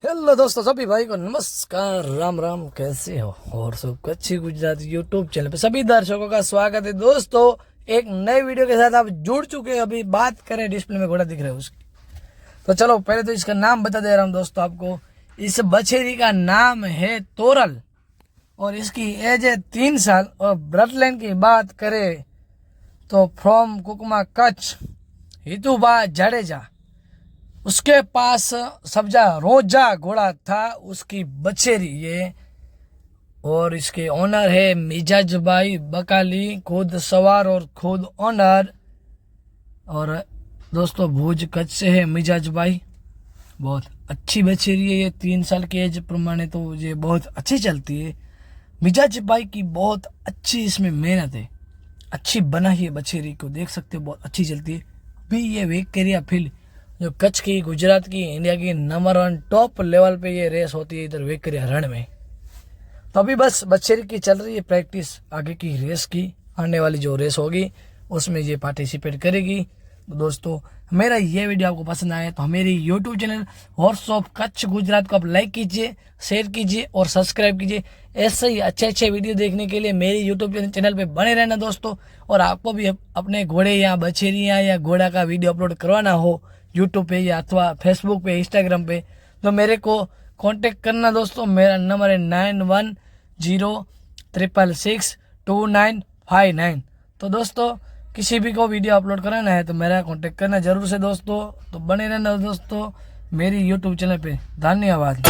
Hello दोस्तों, सभी भाई को नमस्कार, राम राम। कैसे हो? और सब कच्ची गुजरात यूट्यूब चैनल पे सभी दर्शकों का स्वागत है। दोस्तों, एक नए वीडियो के साथ आप जुड़ चुके हैं। अभी बात करें, डिस्प्ले में घोड़ा दिख रहा है उसकी, तो चलो पहले तो इसका नाम बता दे रहा हूँ दोस्तों आपको। इस बछेरी का नाम है तोरल और इसकी एज है 3 साल। और ब्लड लाइन की बात करें तो फ्रॉम कुकमा कच्छ, हितुबा जाडेजा, उसके पास सब्जा रोजा घोड़ा था, उसकी बछेरी ये। और इसके ओनर है मिजाज भाई बकाली, खुद सवार और खुद ओनर। और दोस्तों, भुज कच्छ से है मिजाज भाई। बहुत अच्छी बछेरी है ये, 3 साल की एज प्रमाणे तो ये बहुत अच्छी चलती है। मिजाज भाई की बहुत अच्छी इसमें मेहनत है, अच्छी बनाई है बछेरी को, देख सकते हो बहुत अच्छी चलती है। भी ये वेकरिया फील्ड जो कच्छ की, गुजरात की, इंडिया की नंबर 1 टॉप लेवल पे ये रेस होती है इधर वेकरिया रण में। तो अभी बस बछेरी की चल रही है प्रैक्टिस, आगे की रेस की, आने वाली जो रेस होगी उसमें ये पार्टिसिपेट करेगी। तो दोस्तों, मेरा ये वीडियो आपको पसंद आया तो मेरी यूट्यूब चैनल हॉर्स ऑफ कच्छ गुजरात को आप लाइक कीजिए, शेयर कीजिए और सब्सक्राइब कीजिए। ऐसे ही अच्छे अच्छे वीडियो देखने के लिए मेरी यूट्यूब चैनल पे बने रहना दोस्तों। और आपको भी अपने घोड़े या बछेरियाँ या घोड़ा का वीडियो अपलोड करवाना हो यूट्यूब पे या अथवा फेसबुक पे, इंस्टाग्राम पे, तो मेरे को कांटेक्ट करना दोस्तों। मेरा नंबर है 9106662959। तो दोस्तों, किसी भी को वीडियो अपलोड कराना है तो मेरा कांटेक्ट करना जरूर से दोस्तों। तो बने रहना दोस्तों मेरी यूट्यूब चैनल पे। धन्यवाद।